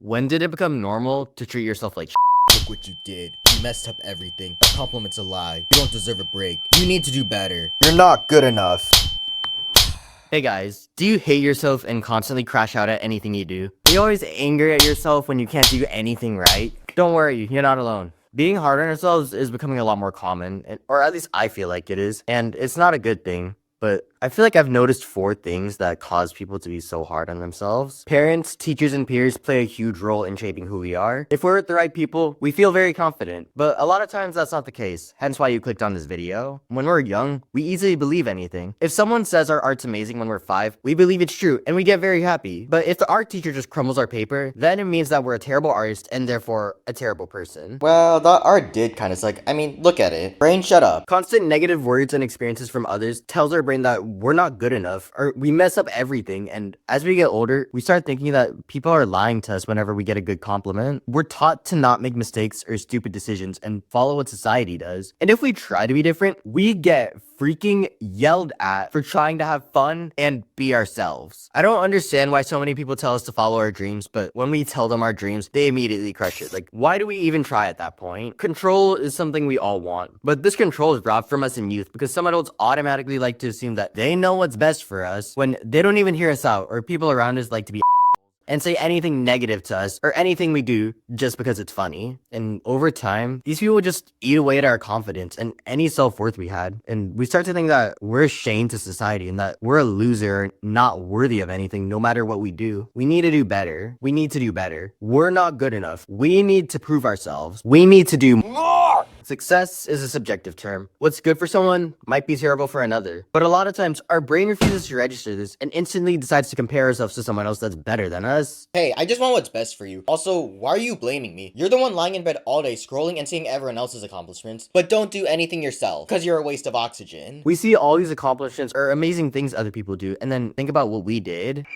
When did it become normal to treat yourself like Look what you did. You messed up everything. A compliment's a lie. You don't deserve a break. You need to do better. You're not good enough. Hey guys, do you hate yourself and constantly crash out at anything you do? Are you always angry at yourself when you can't do anything right? Don't worry, you're not alone. Being hard on ourselves is becoming a lot more common, or at least I feel like it is, and it's not a good thing. But I feel like I've noticed 4 things that cause people to be so hard on themselves. Parents, teachers, and peers play a huge role in shaping who we are. If we're with the right people, we feel very confident. But a lot of times that's not the case, hence why you clicked on this video. When we're young, we easily believe anything. If someone says our art's amazing when we're 5, we believe it's true, and we get very happy. But if the art teacher just crumbles our paper, then it means that we're a terrible artist, and therefore a terrible person. Well, that art did kind of suck. I mean, look at it. Brain, shut up. Constant negative words and experiences from others tells our brain that we're not good enough, or we mess up everything, and as we get older, we start thinking that people are lying to us whenever we get a good compliment. We're taught to not make mistakes or stupid decisions and follow what society does. And if we try to be different, we get freaking yelled at for trying to have fun and be ourselves. I don't understand why so many people tell us to follow our dreams, but when we tell them our dreams, they immediately crush it. Like, why do we even try at that point? Control is something we all want, but this control is robbed from us in youth because some adults automatically like to assume that they know what's best for us when they don't even hear us out, or people around us like to be and say anything negative to us or anything we do just because it's funny. And over time, these people just eat away at our confidence and any self-worth we had. And we start to think that we're ashamed to society and that we're a loser, not worthy of anything, no matter what we do. We need to do better. We need to do better. We're not good enough. We need to prove ourselves. We need to do more. Success is a subjective term. What's good for someone might be terrible for another. But a lot of times, our brain refuses to register this and instantly decides to compare ourselves to someone else that's better than us. Hey, I just want what's best for you. Also, why are you blaming me? You're the one lying in bed all day scrolling and seeing everyone else's accomplishments, but don't do anything yourself, because you're a waste of oxygen. We see all these accomplishments or amazing things other people do, and then think about what we did.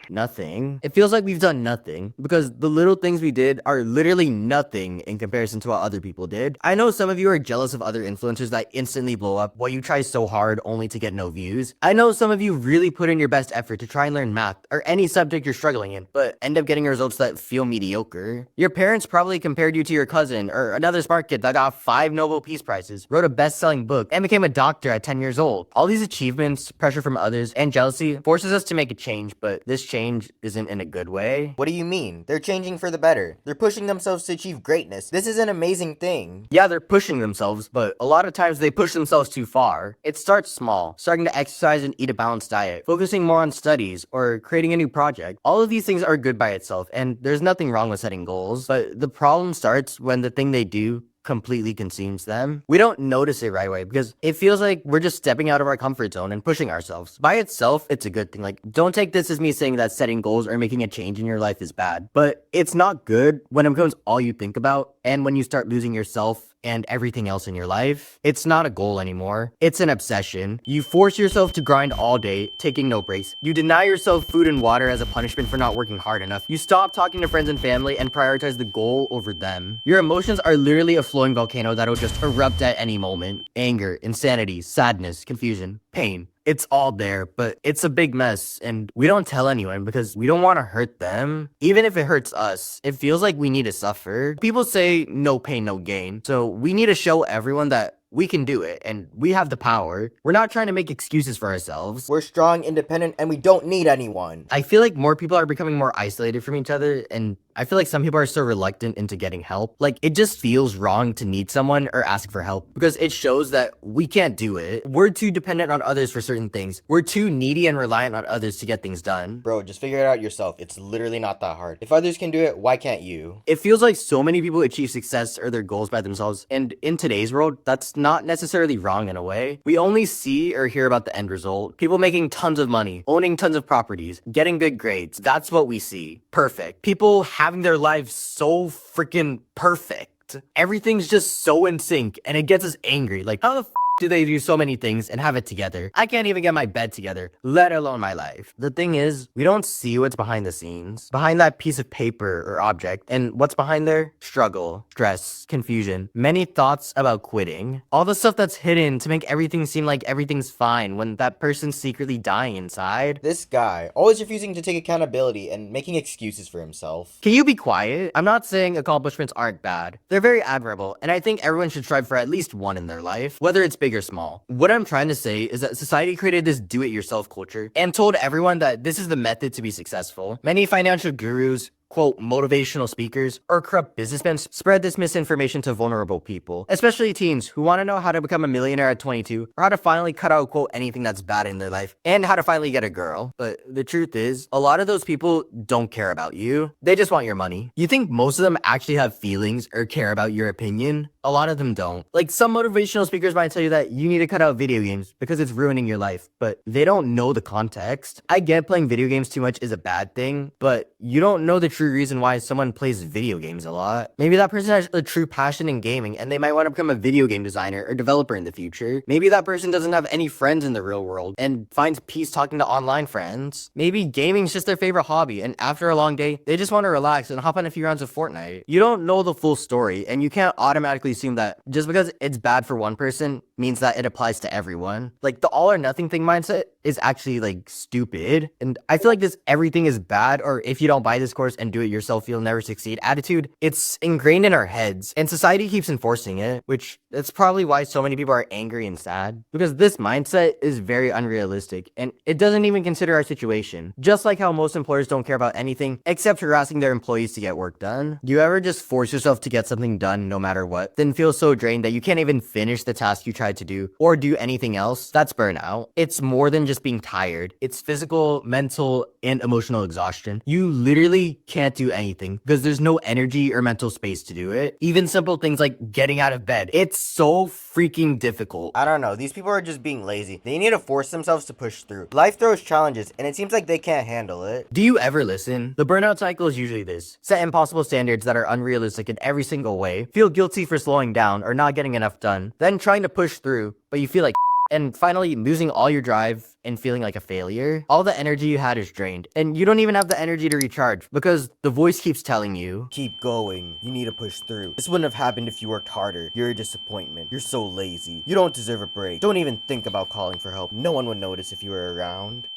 Nothing. It feels like we've done nothing because the little things we did are literally nothing in comparison to what other people did. I know some of you are jealous of other influencers that instantly blow up while you try so hard only to get no views. I know some of you really put in your best effort to try and learn math or any subject you're struggling in, but end up getting results that feel mediocre. Your parents probably compared you to your cousin or another smart kid that got 5 Nobel Peace Prizes, wrote a best-selling book, and became a doctor at 10 years old. All these achievements, pressure from others, and jealousy forces us to make a change, but this change isn't in a good way. What do you mean? They're changing for the better. They're pushing themselves to achieve greatness. This is an amazing thing. Yeah, they're pushing themselves, but a lot of times they push themselves too far. It starts small, starting to exercise and eat a balanced diet, focusing more on studies, or creating a new project. All of these things are good by itself, and there's nothing wrong with setting goals, but the problem starts when the thing they do completely consumes them. We don't notice it right away because it feels like we're just stepping out of our comfort zone and pushing ourselves. By itself, it's a good thing. Like, don't take this as me saying that setting goals or making a change in your life is bad, but it's not good when it becomes all you think about and when you start losing yourself and everything else in your life. It's not a goal anymore. It's an obsession. You force yourself to grind all day, taking no breaks. You deny yourself food and water as a punishment for not working hard enough. You stop talking to friends and family and prioritize the goal over them. Your emotions are literally a flowing volcano that'll just erupt at any moment. Anger, insanity, sadness, confusion, pain. It's all there, but it's a big mess, and we don't tell anyone because we don't want to hurt them. Even if it hurts us, it feels like we need to suffer. People say no pain, no gain, so we need to show everyone that we can do it, and we have the power. We're not trying to make excuses for ourselves. We're strong, independent, and we don't need anyone. I feel like more people are becoming more isolated from each other, and I feel like some people are so reluctant into getting help. Like, it just feels wrong to need someone or ask for help because it shows that we can't do it. We're too dependent on others for certain things. We're too needy and reliant on others to get things done. Bro, just figure it out yourself. It's literally not that hard. If others can do it, why can't you? It feels like so many people achieve success or their goals by themselves, and in today's world, that's not necessarily wrong in a way. We only see or hear about the end result. People making tons of money, owning tons of properties, getting good grades. That's what we see. Perfect. People having their lives so freaking perfect. Everything's just so in sync, and it gets us angry. Like, how the do they do so many things and have it together? I can't even get my bed together, let alone my life. The thing is, we don't see what's behind the scenes, behind that piece of paper or object. And what's behind there? Struggle, stress, confusion, many thoughts about quitting. All the stuff that's hidden to make everything seem like everything's fine when that person's secretly dying inside. This guy, always refusing to take accountability and making excuses for himself. Can you be quiet? I'm not saying accomplishments aren't bad. They're very admirable, and I think everyone should strive for at least one in their life, whether it's big or small. What I'm trying to say is that society created this do-it-yourself culture and told everyone that this is the method to be successful. Many financial gurus, quote, motivational speakers, or corrupt businessmen spread this misinformation to vulnerable people, especially teens who want to know how to become a millionaire at 22, or how to finally cut out, quote, anything that's bad in their life, and how to finally get a girl. But the truth is, a lot of those people don't care about you. They just want your money. You think most of them actually have feelings or care about your opinion? A lot of them don't. Like, some motivational speakers might tell you that you need to cut out video games because it's ruining your life, but they don't know the context. I get playing video games too much is a bad thing, but you don't know the true reason why someone plays video games a lot. Maybe that person has a true passion in gaming and they might want to become a video game designer or developer in the future. Maybe that person doesn't have any friends in the real world and finds peace talking to online friends. Maybe gaming's just their favorite hobby and after a long day, they just want to relax and hop on a few rounds of Fortnite. You don't know the full story and you can't automatically assume that just because it's bad for one person means that it applies to everyone. Like, the all or nothing thing mindset is actually like stupid. And I feel like this everything is bad, or if you don't buy this course and do it yourself, you'll never succeed attitude. It's ingrained in our heads and society keeps enforcing it, which that's probably why so many people are angry and sad, because this mindset is very unrealistic and it doesn't even consider our situation. Just like how most employers don't care about anything except harassing their employees to get work done. Do you ever just force yourself to get something done no matter what, then feel so drained that you can't even finish the task you tried to do or do anything else? That's burnout. It's more than just being tired. It's physical, mental, and emotional exhaustion. You literally can't do anything because there's no energy or mental space to do it. Even simple things like getting out of bed. It's so freaking difficult. I don't know, these people are just being lazy. They need to force themselves to push through. Life throws challenges and it seems like they can't handle it. Do you ever listen? The burnout cycle is usually this: set impossible standards that are unrealistic in every single way, feel guilty for slowing down or not getting enough done, then trying to push through, but you feel like and finally losing all your drive and feeling like a failure. All the energy you had is drained and you don't even have the energy to recharge because the voice keeps telling you, keep going, you need to push through. This wouldn't have happened if you worked harder. You're a disappointment. You're so lazy. You don't deserve a break. Don't even think about calling for help. No one would notice if you were around.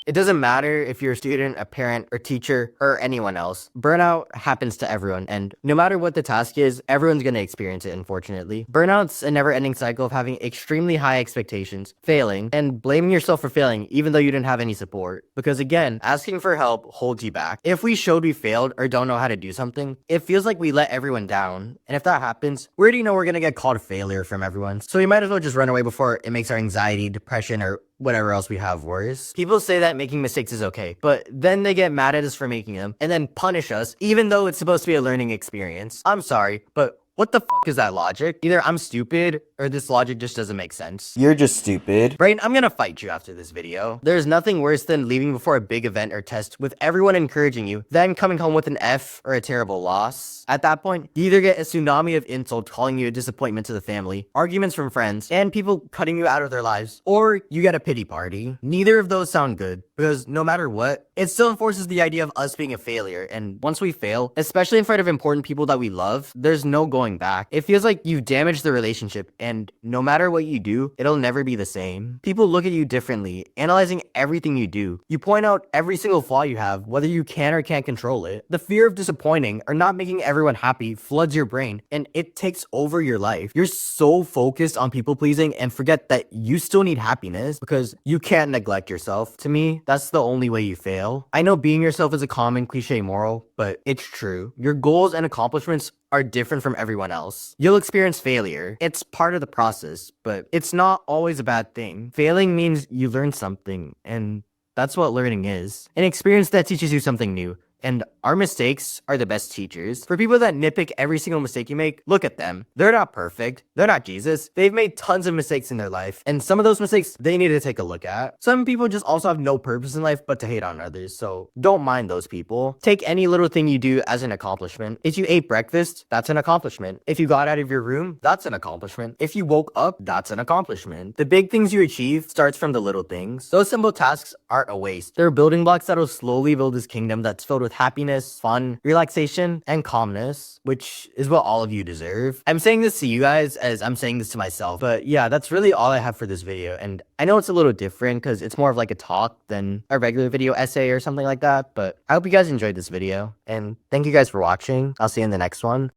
it doesn't matter if you're a student, a parent, or teacher, or anyone else. Burnout happens to everyone, and no matter what the task is, everyone's gonna experience it, unfortunately. Burnout's a never-ending cycle of having extremely high expectations, failing, and blaming yourself for failing even though you didn't have any support. Because again, asking for help holds you back. If we showed we failed or don't know how to do something, it feels like we let everyone down. And if that happens, we already know we're gonna get called a failure from everyone. So we might as well just run away before it makes our anxiety, depression, or whatever else we have worse. People say that making mistakes is okay, but then they get mad at us for making them and then punish us even though it's supposed to be a learning experience. I'm sorry, but what the fuck is that logic? Either I'm stupid or this logic just doesn't make sense. You're just stupid. Brain, I'm gonna fight you after this video. There's nothing worse than leaving before a big event or test with everyone encouraging you, then coming home with an F or a terrible loss. At that point, you either get a tsunami of insults calling you a disappointment to the family, arguments from friends, and people cutting you out of their lives, or you get a pity party. Neither of those sound good, because no matter what, it still enforces the idea of us being a failure, and once we fail, especially in front of important people that we love, there's no going back. It feels like you've damaged the relationship, and no matter what you do, it'll never be the same. People look at you differently, analyzing everything you do. You point out every single flaw you have, whether you can or can't control it. The fear of disappointing or not making everyone happy floods your brain, and it takes over your life. You're so focused on people pleasing and forget that you still need happiness because you can't neglect yourself. To me, that's the only way you fail. I know being yourself is a common cliche moral, but it's true. Your goals and accomplishments are different from everyone else. You'll experience failure. It's part of the process, but it's not always a bad thing. Failing means you learn something, and that's what learning is. An experience that teaches you something new. And our mistakes are the best teachers. For people that nitpick every single mistake you make, look at them. They're not perfect. They're not Jesus. They've made tons of mistakes in their life. And some of those mistakes, they need to take a look at. Some people just also have no purpose in life but to hate on others. So don't mind those people. Take any little thing you do as an accomplishment. If you ate breakfast, that's an accomplishment. If you got out of your room, that's an accomplishment. If you woke up, that's an accomplishment. The big things you achieve starts from the little things. Those simple tasks aren't a waste. They're building blocks that'll slowly build this kingdom that's filled with happiness, fun, relaxation, and calmness, which is what all of you deserve. I'm saying this to you guys as I'm saying this to myself, but yeah, that's really all I have for this video. And I know it's a little different because it's more of like a talk than a regular video essay or something like that, but I hope you guys enjoyed this video, and thank you guys for watching. I'll see you in the next one.